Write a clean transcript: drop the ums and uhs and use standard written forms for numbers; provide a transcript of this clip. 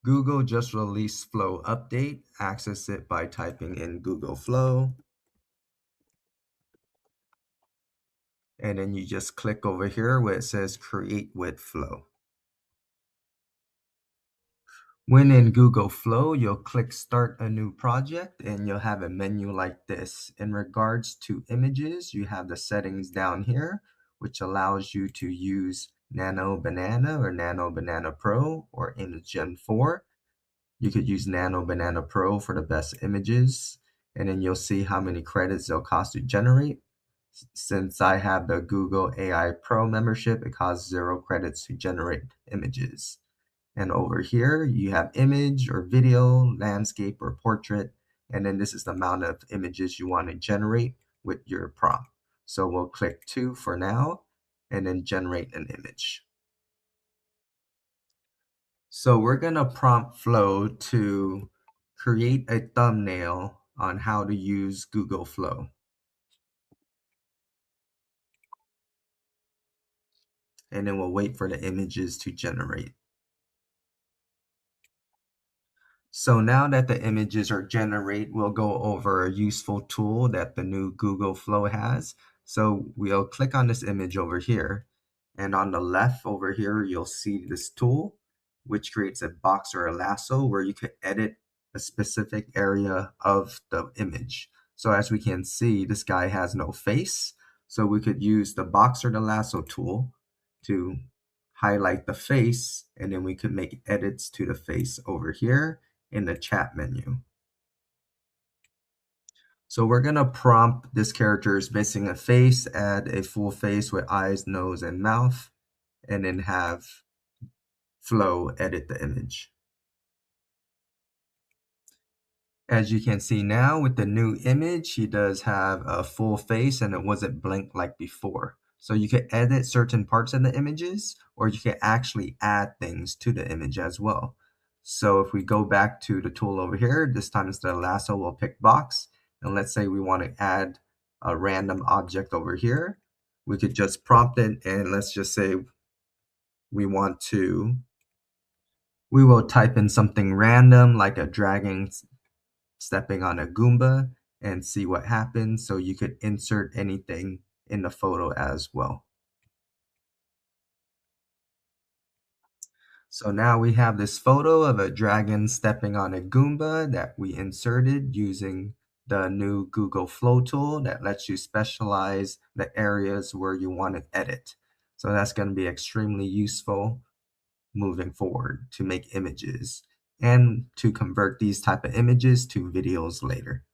Google just released Flow Update. Access it by typing in Google Flow. And then you just click over here where it says Create with Flow. When in Google Flow, you'll click Start a New Project and you'll have a menu like this. In regards to images, you have the settings down here, which allows you to use Nano Banana or Nano Banana Pro or ImageGen 4. You could use Nano Banana Pro for the best images, and then you'll see how many credits it'll cost to generate. Since I have the Google AI Pro membership, it costs 0 credits to generate images. And over here, you have image or video, landscape or portrait, and then this is the amount of images you want to generate with your prompt. So we'll click 2 for now, and then generate an image. So we're going to prompt Flow to create a thumbnail on how to use Google Flow. And then we'll wait for the images to generate. So now that the images are generate, we'll go over a useful tool that the new Google Flow has. So we'll click on this image over here. And on the left over here, you'll see this tool, which creates a box or a lasso where you could edit a specific area of the image. So as we can see, this guy has no face. So we could use the box or the lasso tool to highlight the face, and then we could make edits to the face over here in the chat menu. So we're going to prompt this character is missing a face, add a full face with eyes, nose, and mouth, and then have Flow edit the image. As you can see now with the new image, he does have a full face and it wasn't blank like before. So you can edit certain parts of the images, or you can actually add things to the image as well. So if we go back to the tool over here, this time instead of lasso, we'll pick box. And let's say we want to add a random object over here. We could just prompt it, and let's just say we will type in something random like a dragon stepping on a Goomba and see what happens. So you could insert anything in the photo as well. So now we have this photo of a dragon stepping on a Goomba that we inserted using the new Google Flow tool that lets you specialize the areas where you want to edit. So that's going to be extremely useful moving forward to make images and to convert these type of images to videos later.